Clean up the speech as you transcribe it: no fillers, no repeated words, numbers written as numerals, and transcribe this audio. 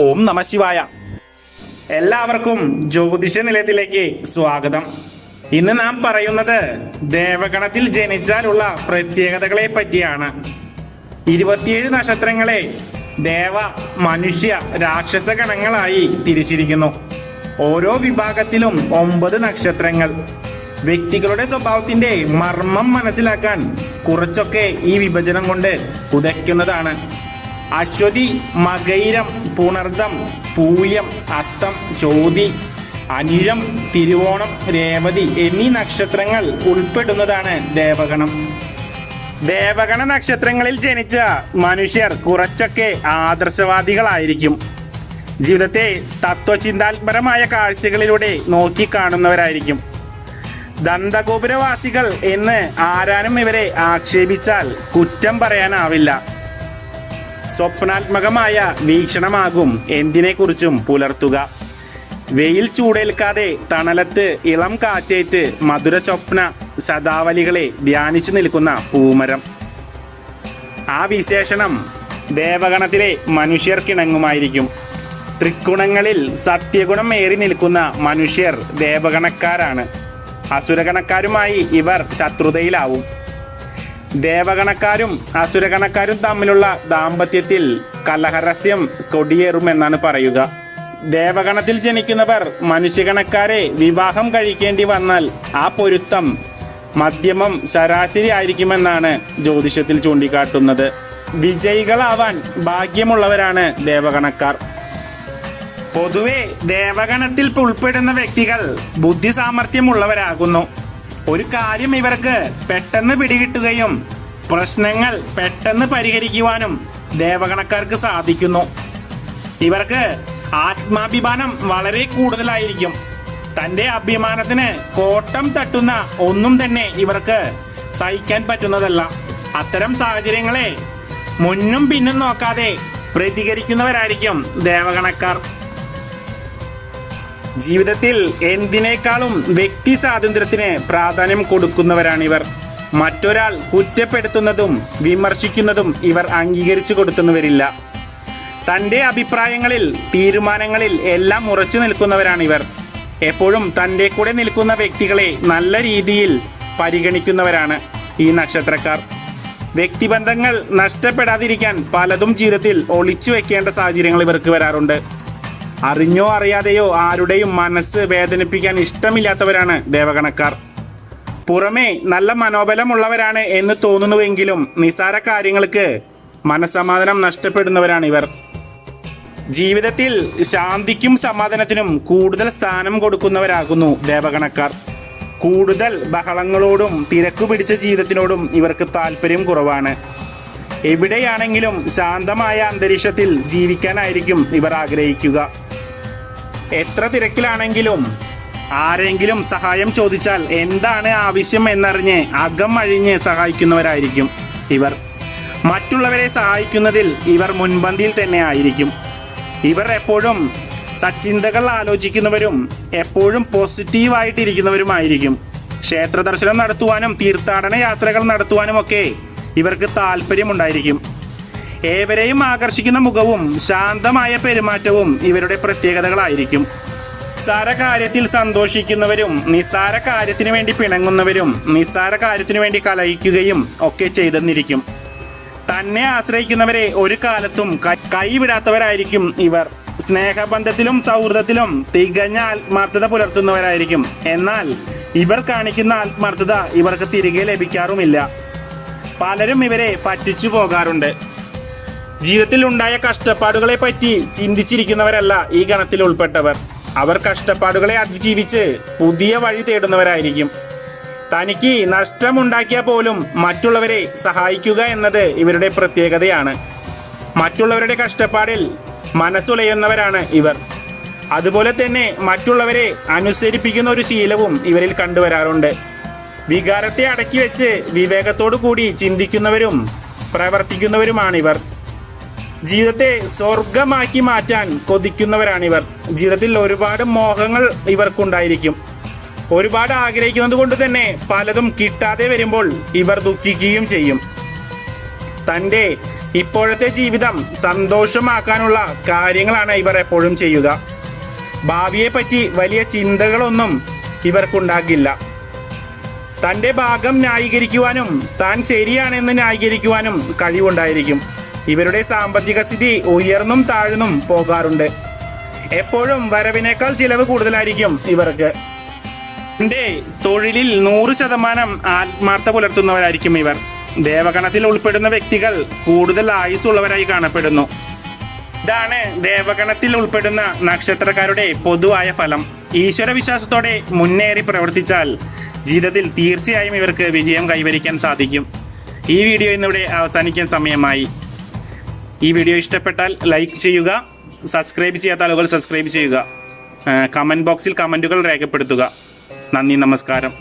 ഓം നമഃശിവായ. എല്ലാവർക്കും ജ്യോതിഷ നിലയത്തിലേക്ക് സ്വാഗതം. ഇന്ന് നാം പറയുന്നത് ദേവഗണത്തിൽ ജനിച്ചാലുള്ള പ്രത്യേകതകളെ പറ്റിയാണ്. 27 നക്ഷത്രങ്ങളെ ദേവ, മനുഷ്യ, രാക്ഷസ ഗണങ്ങളായി തിരിച്ചിരിക്കുന്നു. ഓരോ വിഭാഗത്തിലും 9 നക്ഷത്രങ്ങൾ. വ്യക്തികളുടെ സ്വഭാവത്തിന്റെ മർമ്മം മനസ്സിലാക്കാൻ കുറച്ചൊക്കെ ഈ വിഭജനം കൊണ്ട് ഉദയ്ക്കുന്നതാണ്. അശ്വതി, മകയിരം, പുണർദം, പൂയം, അത്തം, ചോതി, അനിഴം, തിരുവോണം, രേവതി എന്നീ നക്ഷത്രങ്ങൾ ഉൾപ്പെടുന്നതാണ് ദേവഗണം. ദേവഗണ നക്ഷത്രങ്ങളിൽ ജനിച്ച മനുഷ്യർ കുറച്ചൊക്കെ ആദർശവാദികളായിരിക്കും. ജീവിതത്തെ തത്വചിന്താത്മകമായ കാഴ്ചകളിലൂടെ നോക്കിക്കാണുന്നവരായിരിക്കും. ദന്തഗോപുരവാസികൾ എന്ന് ആരാനും ഇവരെ ആക്ഷേപിച്ചാൽ കുറ്റം പറയാനാവില്ല. സ്വപ്നാത്മകമായ വീക്ഷണമാകും എന്തിനെക്കുറിച്ചും പുലർത്തുക. വെയിൽ ചൂടേൽക്കാതെ തണലത്ത് ഇളം കാറ്റേറ്റ് മധുര സ്വപ്ന ശതാവലികളെ ധ്യാനിച്ചു നിൽക്കുന്ന പൂമരം. ആ വിശേഷണം ദേവഗണത്തിലെ മനുഷ്യർക്കിണങ്ങുമായിരിക്കും. ത്രിഗുണങ്ങളിൽ സത്യഗുണം ഏറി നിൽക്കുന്ന മനുഷ്യർ ദേവഗണക്കാരാണ്. അസുരഗണക്കാരുമായി ഇവർ ശത്രുതയിലാവും. ദേവഗണക്കാരും അസുരഗണക്കാരും തമ്മിലുള്ള ദാമ്പത്യത്തിൽ കലഹരസ്യം കൊടിയേറുമെന്നാണ് പറയുക. ദേവഗണത്തിൽ ജനിക്കുന്നവർ മനുഷ്യഗണക്കാരെ വിവാഹം കഴിക്കേണ്ടി വന്നാൽ ആ പൊരുത്തം മധ്യമം ശരാശരി ആയിരിക്കുമെന്നാണ് ജ്യോതിഷത്തിൽ ചൂണ്ടിക്കാട്ടുന്നത്. വിജയികളാവാൻ ഭാഗ്യമുള്ളവരാണ് ദേവഗണക്കാർ. പൊതുവെ ദേവഗണത്തിൽ ഉൾപ്പെടുന്ന വ്യക്തികൾ ബുദ്ധിസാമർഥ്യമുള്ളവരാകുന്നു. ഒരു കാര്യം ഇവർക്ക് പെട്ടെന്ന് പിടികിട്ടുകയും പ്രശ്നങ്ങൾ പെട്ടെന്ന് പരിഹരിക്കുവാനും ദേവഗണക്കാർക്ക് സാധിക്കുന്നു. ഇവർക്ക് ആത്മാഭിമാനം വളരെ കൂടുതലായിരിക്കും. തന്റെ അഭിമാനത്തിന് കോട്ടം തട്ടുന്ന ഒന്നും തന്നെ ഇവർക്ക് സഹിക്കാൻ പറ്റുന്നതല്ല. അത്തരം സാഹചര്യങ്ങളെ മുന്നും പിന്നും നോക്കാതെ പ്രതികരിക്കുന്നവരായിരിക്കും ദേവഗണക്കാർ. ജീവിതത്തിൽ എന്തിനേക്കാളും വ്യക്തി സ്വാതന്ത്ര്യത്തിന് പ്രാധാന്യം കൊടുക്കുന്നവരാണിവർ. മറ്റൊരാൾ കുറ്റപ്പെടുത്തുന്നതും വിമർശിക്കുന്നതും ഇവർ അംഗീകരിച്ചു കൊടുത്തുവരില്ല. തൻ്റെ അഭിപ്രായങ്ങളിൽ, തീരുമാനങ്ങളിൽ എല്ലാം ഉറച്ചു നിൽക്കുന്നവരാണിവർ. എപ്പോഴും തൻ്റെ കൂടെ നിൽക്കുന്ന വ്യക്തികളെ നല്ല രീതിയിൽ പരിഗണിക്കുന്നവരാണ് ഈ നക്ഷത്രക്കാർ. വ്യക്തിബന്ധങ്ങൾ നഷ്ടപ്പെടാതിരിക്കാൻ പലതും ജീവിതത്തിൽ ഒളിച്ചു വെക്കേണ്ട സാഹചര്യങ്ങൾ ഇവർക്ക് വരാറുണ്ട്. അറിഞ്ഞോ അറിയാതെയോ ആരുടെയും മനസ്സ് വേദനിപ്പിക്കാൻ ഇഷ്ടമില്ലാത്തവരാണ് ദേവഗണക്കാർ. പുറമേ നല്ല മനോബലമുള്ളവരാണ് എന്ന് തോന്നുന്നുവെങ്കിലും നിസാര കാര്യങ്ങൾക്ക് മനസ്സമാധാനം നഷ്ടപ്പെടുന്നവരാണ് ഇവർ. ജീവിതത്തിൽ ശാന്തിക്കും സമാധാനത്തിനും കൂടുതൽ സ്ഥാനം കൊടുക്കുന്നവരാകുന്നു ദേവഗണക്കാർ. കൂടുതൽ ബഹളങ്ങളോടും തിരക്കു പിടിച്ച ജീവിതത്തിനോടും ഇവർക്ക് താല്പര്യം കുറവാണ്. എവിടെയാണെങ്കിലും ശാന്തമായ അന്തരീക്ഷത്തിൽ ജീവിക്കാനായിരിക്കും ഇവർ ആഗ്രഹിക്കുക. എത്ര തിരക്കിലാണെങ്കിലും ആരെങ്കിലും സഹായം ചോദിച്ചാൽ എന്താണ് ആവശ്യം എന്നറിഞ്ഞ് അകം അഴിഞ്ഞ് സഹായിക്കുന്നവരായിരിക്കും ഇവർ. മറ്റുള്ളവരെ സഹായിക്കുന്നതിൽ ഇവർ മുൻപന്തിയിൽ തന്നെ ആയിരിക്കും. ഇവർ എപ്പോഴും സച്ചിന്തകൾ ആലോചിക്കുന്നവരും എപ്പോഴും പോസിറ്റീവായിട്ടിരിക്കുന്നവരുമായിരിക്കും. ക്ഷേത്ര ദർശനം നടത്തുവാനും തീർത്ഥാടന യാത്രകൾ നടത്തുവാനും ഒക്കെ ഇവർക്ക് താല്പര്യമുണ്ടായിരിക്കും. ഏവരെയും ആകർഷിക്കുന്ന മുഖവും ശാന്തമായ പെരുമാറ്റവും ഇവരുടെ പ്രത്യേകതകളായിരിക്കും. നിസ്സാര കാര്യത്തിൽ സന്തോഷിക്കുന്നവരും നിസ്സാര കാര്യത്തിന് വേണ്ടി പിണങ്ങുന്നവരും നിസ്സാര കാര്യത്തിന് വേണ്ടി കലഹിക്കുകയും ഒക്കെ ചെയ്തെന്നിരിക്കും. തന്നെ ആശ്രയിക്കുന്നവരെ ഒരു കാലത്തും കൈവിടാത്തവരായിരിക്കും ഇവർ. സ്നേഹബന്ധത്തിലും സൗഹൃദത്തിലും തികഞ്ഞ ആത്മാർത്ഥത പുലർത്തുന്നവരായിരിക്കും. എന്നാൽ ഇവർ കാണിക്കുന്ന ആത്മാർത്ഥത ഇവർക്ക് തിരികെ ലഭിക്കാറുമില്ല. പലരും ഇവരെ പറ്റിച്ചു പോകാറുണ്ട്. ജീവിതത്തിൽ ഉണ്ടായ കഷ്ടപ്പാടുകളെ പറ്റി ചിന്തിച്ചിരിക്കുന്നവരല്ല ഈ ഗണത്തിൽ ഉൾപ്പെട്ടവർ. അവർ കഷ്ടപ്പാടുകളെ അതിജീവിച്ച് പുതിയ വഴി തേടുന്നവരായിരിക്കും. തനിക്ക് നഷ്ടമുണ്ടാക്കിയാൽ പോലും മറ്റുള്ളവരെ സഹായിക്കുക എന്നത് ഇവരുടെ പ്രത്യേകതയാണ്. മറ്റുള്ളവരുടെ കഷ്ടപ്പാടിൽ മനസ്സുലയുന്നവരാണ് ഇവർ. അതുപോലെ തന്നെ മറ്റുള്ളവരെ അനുസരിപ്പിക്കുന്ന ഒരു ശീലവും ഇവരിൽ കണ്ടുവരാറുണ്ട്. വികാരത്തെ അടക്കി വെച്ച് വിവേകത്തോടു കൂടി ചിന്തിക്കുന്നവരും പ്രവർത്തിക്കുന്നവരുമാണിവർ. ജീവിതത്തെ സ്വർഗമാക്കി മാറ്റാൻ കൊതിക്കുന്നവരാണിവർ. ജീവിതത്തിൽ ഒരുപാട് മോഹങ്ങൾ ഇവർക്കുണ്ടായിരിക്കും. ഒരുപാട് ആഗ്രഹിക്കുന്നത് കൊണ്ട് തന്നെ പലതും കിട്ടാതെ വരുമ്പോൾ ഇവർ ദുഃഖിക്കുകയും ചെയ്യും. തൻ്റെ ഇപ്പോഴത്തെ ജീവിതം സന്തോഷമാക്കാനുള്ള കാര്യങ്ങളാണ് ഇവർ എപ്പോഴും ചെയ്യുക. ഭാവിയെ പറ്റി വലിയ ചിന്തകളൊന്നും ഇവർക്കുണ്ടാകില്ല. തൻ്റെ ഭാഗം ന്യായീകരിക്കുവാനും താൻ ശരിയാണെന്ന് ന്യായീകരിക്കുവാനും കഴിവുണ്ടായിരിക്കും. ഇവരുടെ സാമ്പത്തിക സ്ഥിതി ഉയർന്നും താഴ്ന്നും പോകാറുണ്ട്. എപ്പോഴും വരവിനേക്കാൾ ചിലവ് കൂടുതലായിരിക്കും ഇവർക്ക്. തൻ്റെ തൊഴിലിൽ 100% ആത്മാർത്ഥ പുലർത്തുന്നവരായിരിക്കും ഇവർ. ദേവഗണത്തിൽ ഉൾപ്പെടുന്ന വ്യക്തികൾ കൂടുതൽ ആയുസ്സുള്ളവരായി കാണപ്പെടുന്നു. ഇതാണ് ദേവഗണത്തിൽ ഉൾപ്പെടുന്ന നക്ഷത്രക്കാരുടെ പൊതുവായ ഫലം. ഈശ്വര വിശ്വാസത്തോടെ മുന്നേറി പ്രവർത്തിച്ചാൽ ജീവിതത്തിൽ തീർച്ചയായും ഇവർക്ക് വിജയം കൈവരിക്കാൻ സാധിക്കും. ഈ വീഡിയോ ഇന്നിവിടെ അവസാനിക്കാൻ സമയമായി. ഈ വീഡിയോ ഇഷ്ടപ്പെട്ടാൽ ലൈക്ക് ചെയ്യുക, സബ്സ്ക്രൈബ് ചെയ്യാത്ത ആളുകൾ സബ്സ്ക്രൈബ് ചെയ്യുക, കമൻറ്റ് ബോക്സിൽ കമൻറ്റുകൾ രേഖപ്പെടുത്തുക. നന്ദി, നമസ്കാരം.